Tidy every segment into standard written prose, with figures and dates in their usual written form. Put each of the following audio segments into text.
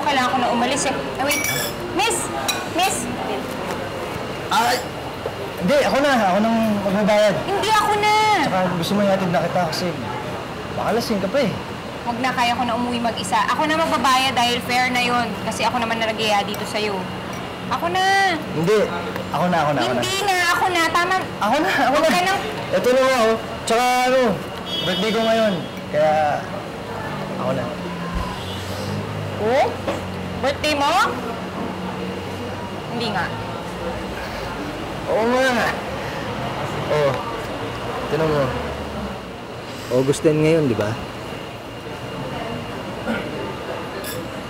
kailangan ko na umalis eh. Wait. Miss! Miss! Hindi, ako nang magbabayad. Hindi ako na! Tsaka gusto mo ihatid na kita kasi baka lasing ka pa eh. Huwag na, kaya ko na umuwi mag-isa. Ako na magbabayad dahil fair na yon. Kasi ako naman nalagaya dito sa'yo. Ako na! Hindi, ako na. Hindi nga, ako na. Tama. Ako na. Okay lang. Ito na nga oh. Tsaka birthday ko ngayon. Kaya, ako na. Oh? Birthday mo? Hindi nga. Oo nga. Oh, tinan mo. August 10 ngayon, di ba?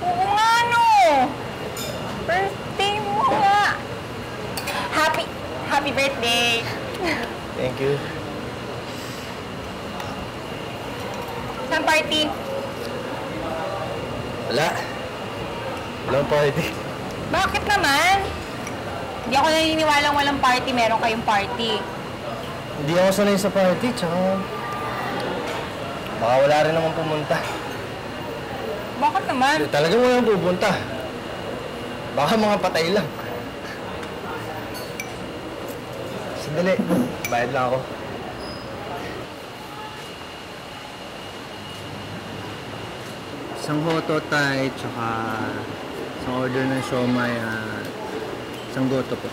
Oo nga, no! Birthday mo nga! Happy birthday! Thank you. Saan party? Wala. Walang party. Bakit naman? Hindi ako naniniwalang walang party, meron kayong party. Hindi ako sanay sa party, tsaka baka wala rin naman pumunta. Bakit naman? Talagang walang pupunta. Baka mga patay lang. Sandali, bayad lang ako. Isang hoto tayo, tsaka isang order ng siomay at isang goto po.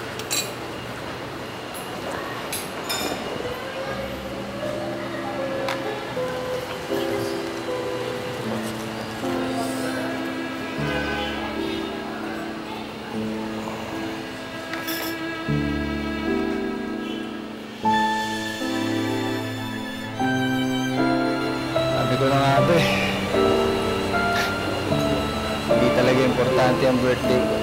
Sabi ko na nga ba eh. Hindi talaga importante ang birthday ko.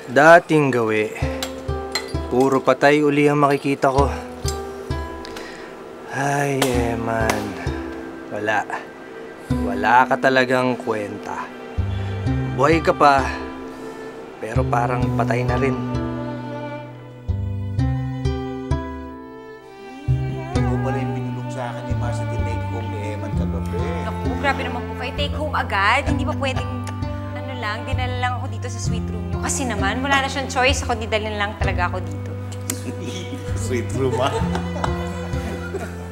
Dating gawi, puro patay uli ang makikita ko. Ay, Eman. Wala ka talagang kwenta. Buhay ka pa, pero parang patay na rin. Ikaw pala yung binulong sa akin ni Marcia Tinake Home ni Eman kagabi. Naku, grabe naman po kayo. Take home agad. Hindi pa pwedeng, dinala lang ako dito sa sweet room nyo. Kasi naman, wala na siyang choice. Ako didalhin lang talaga ako dito. Sweet room, ha?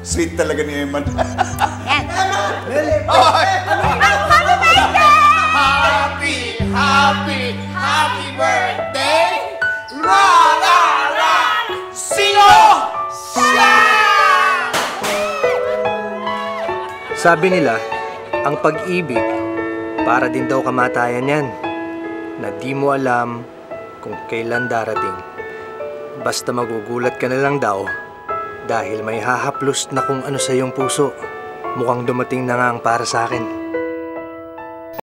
Sweet talaga ni Eman. Yan. Happy birthday! Ra, ra, ra! Sino? Siya! Sabi nila, ang pag-ibig, para din daw kamatayan yan, na di mo alam kung kailan darating. Basta magugulat ka na lang daw dahil may hahaplos na kung ano sa iyong puso. Mukhang dumating na nga ang para sa akin.